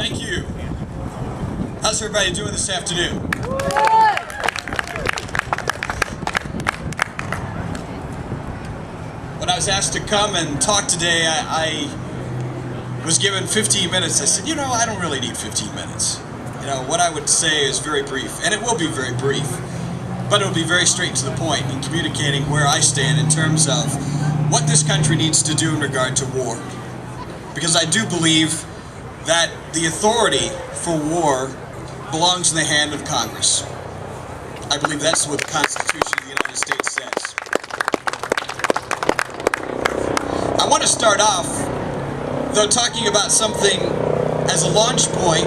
Thank you. How's everybody doing this afternoon? When I was asked to come and talk today, I was given 15 minutes. I said, you know, I don't really need 15 minutes. You know, what I would say is very brief, and it will be very brief, but it'll be very straight to the point in communicating where I stand in terms of what this country needs to do in regard to war. Because I do believe that the authority for war belongs in the hand of Congress. I believe that's what the Constitution of the United States says. I want to start off, though, talking about something as a launch point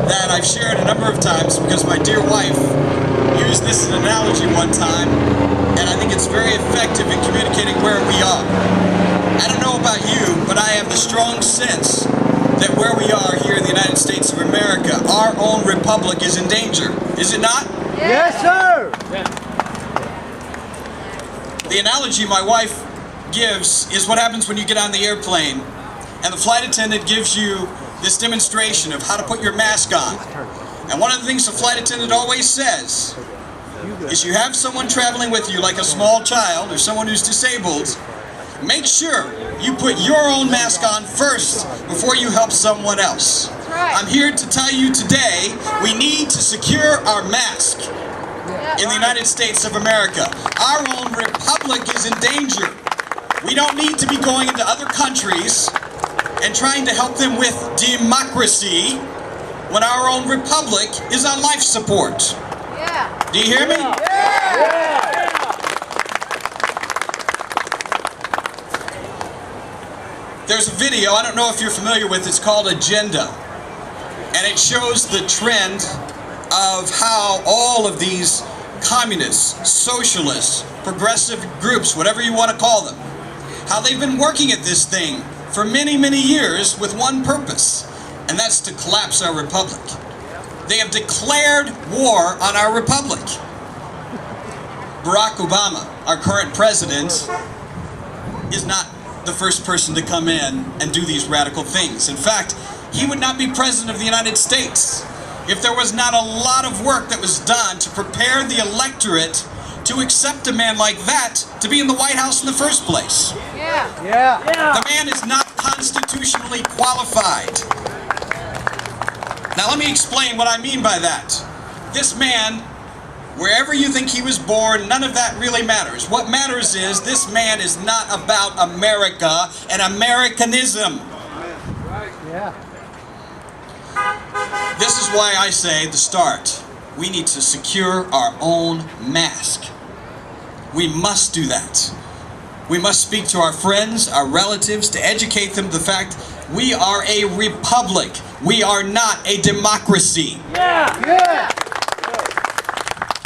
that I've shared a number of times because my dear wife used this as an analogy one time, and I think it's very effective in communicating where we are. I don't know about you, but I have the strong sense that where we are here in the United States of America, our own republic is in danger. Is it not? Yes, sir! The analogy my wife gives is what happens when you get on the airplane and the flight attendant gives you this demonstration of how to put your mask on. And one of the things the flight attendant always says is you have someone traveling with you like a small child or someone who's disabled, make sure you put your own mask on first before you help someone else. I'm here to tell you today we need to secure our mask in the United States of America. Our own republic is in danger. We don't need to be going into other countries and trying to help them with democracy when our own republic is on life support. Do you hear me? There's a video, I don't know if you're familiar with, it's called Agenda. And it shows the trend of how all of these communists, socialists, progressive groups, whatever you want to call them, how they've been working at this thing for many, many years with one purpose, and that's to collapse our republic. They have declared war on our republic. Barack Obama, our current president, is not the first person to come in and do these radical things. In fact, he would not be president of the United States if there was not a lot of work that was done to prepare the electorate to accept a man like that to be in the White House in the first place. The man is not constitutionally qualified. Now let me explain what I mean by that. This man, wherever you think he was born, none of that really matters. What matters is this man is not about America and Americanism. This is why I say, the start, we need to secure our own mask. We must do that. We must speak to our friends, our relatives, to educate them the fact we are a republic. We are not a democracy.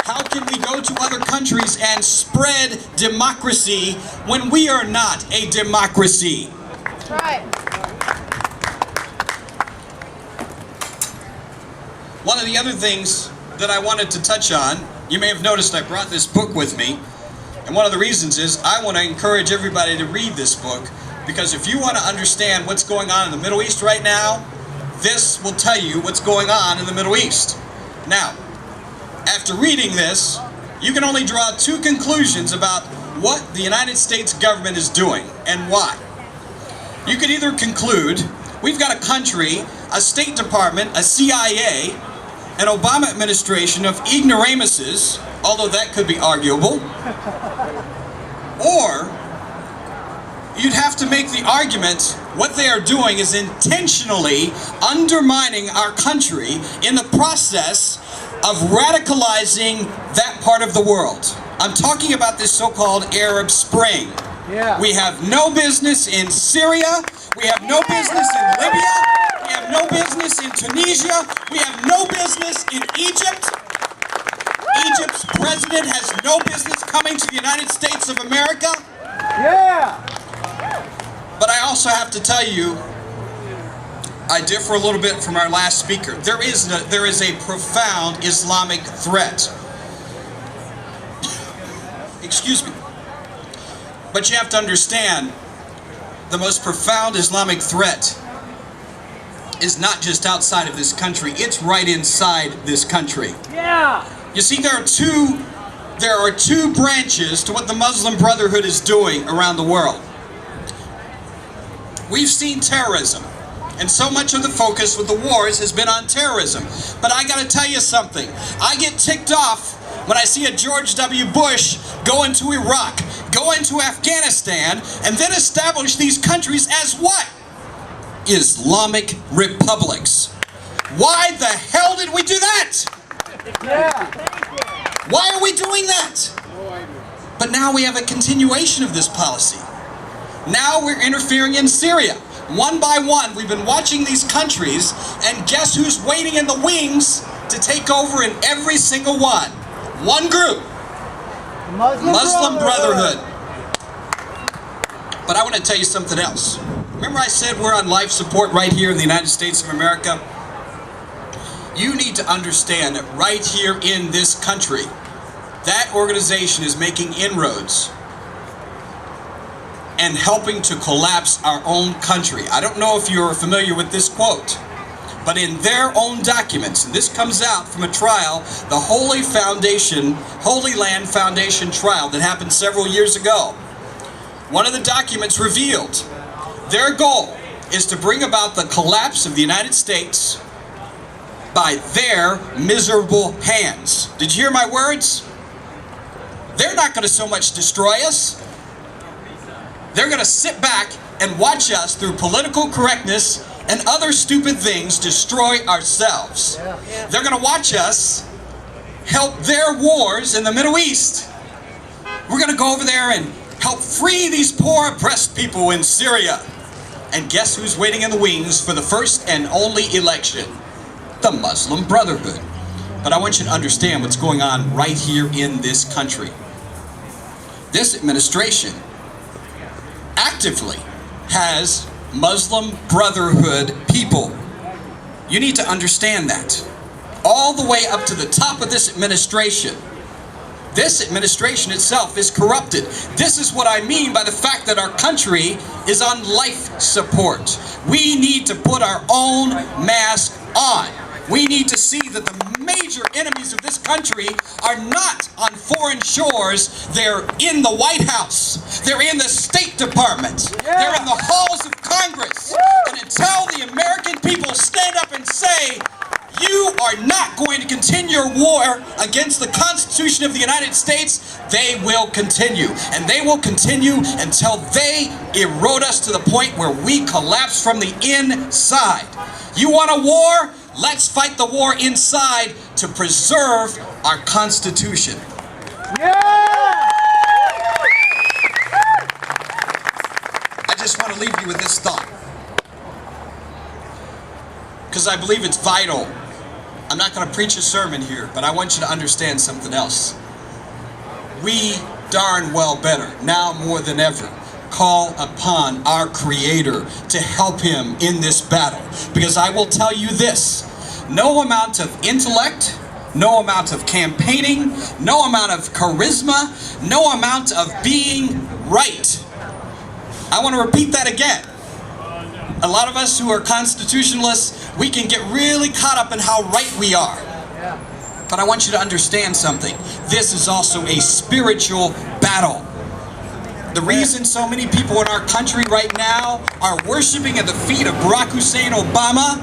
How can we go to other countries and spread democracy when we are not a democracy? That's right. One of the other things that I wanted to touch on, you may have noticed I brought this book with me, and one of the reasons is I want to encourage everybody to read this book, because if you want to understand what's going on in the Middle East right now, this will tell you what's going on in the Middle East. Now, after reading this, you can only draw two conclusions about what the United States government is doing and why. You could either conclude we've got a country, a State Department, a CIA, an Obama administration of ignoramuses, although that could be arguable, or you'd have to make the argument what they are doing is intentionally undermining our country in the process of radicalizing that part of the world. I'm talking about this so-called Arab Spring. We have no business in Syria, we have no business in Libya, we have no business in Tunisia, we have no business in Egypt. Egypt's president has no business coming to the United States of America. But I also have to tell you, I differ a little bit from our last speaker. There is a profound Islamic threat. Excuse me. But you have to understand, the most profound Islamic threat is not just outside of this country, it's right inside this country. Yeah. You see, there are two branches to what the Muslim Brotherhood is doing around the world. We've seen terrorism, and so much of the focus with the wars has been on terrorism. But I gotta tell you something. I get ticked off when I see a George W. Bush go into Iraq, go into Afghanistan, and then establish these countries as what? Islamic republics. Why the hell did we do that? Yeah. Why are we doing that? But now we have a continuation of this policy. Now we're interfering in Syria. One by one, we've been watching these countries, and guess who's waiting in the wings to take over in every single one? One group. Muslim Brotherhood. But I want to tell you something else. Remember I said we're on life support right here in the United States of America? You need to understand that right here in this country, that organization is making inroads and helping to collapse our own country. I don't know if you're familiar with this quote, but in their own documents, and this comes out from a trial, the Holy Land Foundation trial that happened several years ago. One of the documents revealed their goal is to bring about the collapse of the United States by their miserable hands. Did you hear my words? They're not going to so much destroy us. They're going to sit back and watch us through political correctness and other stupid things destroy ourselves. They're going to watch us help their wars in the Middle East. We're going to go over there and help free these poor oppressed people in Syria. And guess who's waiting in the wings for the first and only election? The Muslim Brotherhood. But I want you to understand what's going on right here in this country. This administration actively has Muslim Brotherhood people. You need to understand that. All the way up to the top of this administration. This administration itself is corrupted. This is what I mean by the fact that our country is on life support. We need to put our own mask on. We need to see that the major enemies of this country are not on foreign shores. They're in the White House. They're in the State Department. They're in the halls of Congress. And until the American people stand up and say, you are not going to continue your war against the Constitution of the United States, they will continue. And they will continue until they erode us to the point where we collapse from the inside. You want a war? Let's fight the war inside to preserve our Constitution. I just want to leave you with this thought, because I believe it's vital. I'm not going to preach a sermon here, but I want you to understand something else. We darn well better, now more than ever, call upon our Creator to help Him in this battle. Because I will tell you this, no amount of intellect, no amount of campaigning, no amount of charisma, no amount of being right. I want to repeat that again. A lot of us who are constitutionalists, we can get really caught up in how right we are. But I want you to understand something. This is also a spiritual battle. The reason so many people in our country right now are worshiping at the feet of Barack Hussein Obama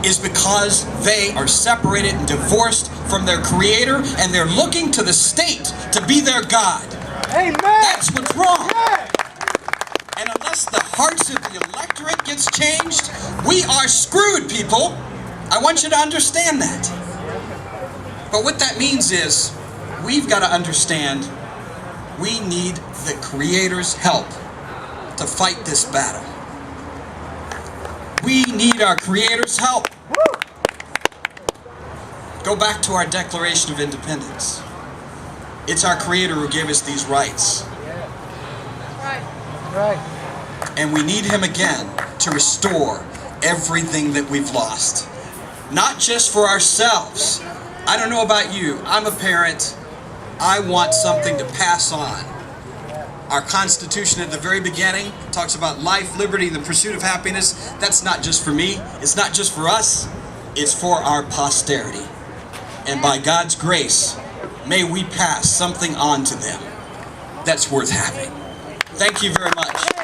is because they are separated and divorced from their Creator, and they're looking to the state to be their God. Amen. That's what's wrong. And unless the hearts of the electorate gets changed, we are screwed, people. I want you to understand that. But what that means is, we've got to understand we need the Creator's help to fight this battle. We need our Creator's help. Go back to our Declaration of Independence. It's our Creator who gave us these rights. And we need Him again to restore everything that we've lost. Not just for ourselves. I don't know about you. I'm a parent. I want something to pass on. Our Constitution at the very beginning talks about life, liberty, and the pursuit of happiness. That's not just for me. It's not just for us. It's for our posterity. And by God's grace, may we pass something on to them that's worth having. Thank you very much.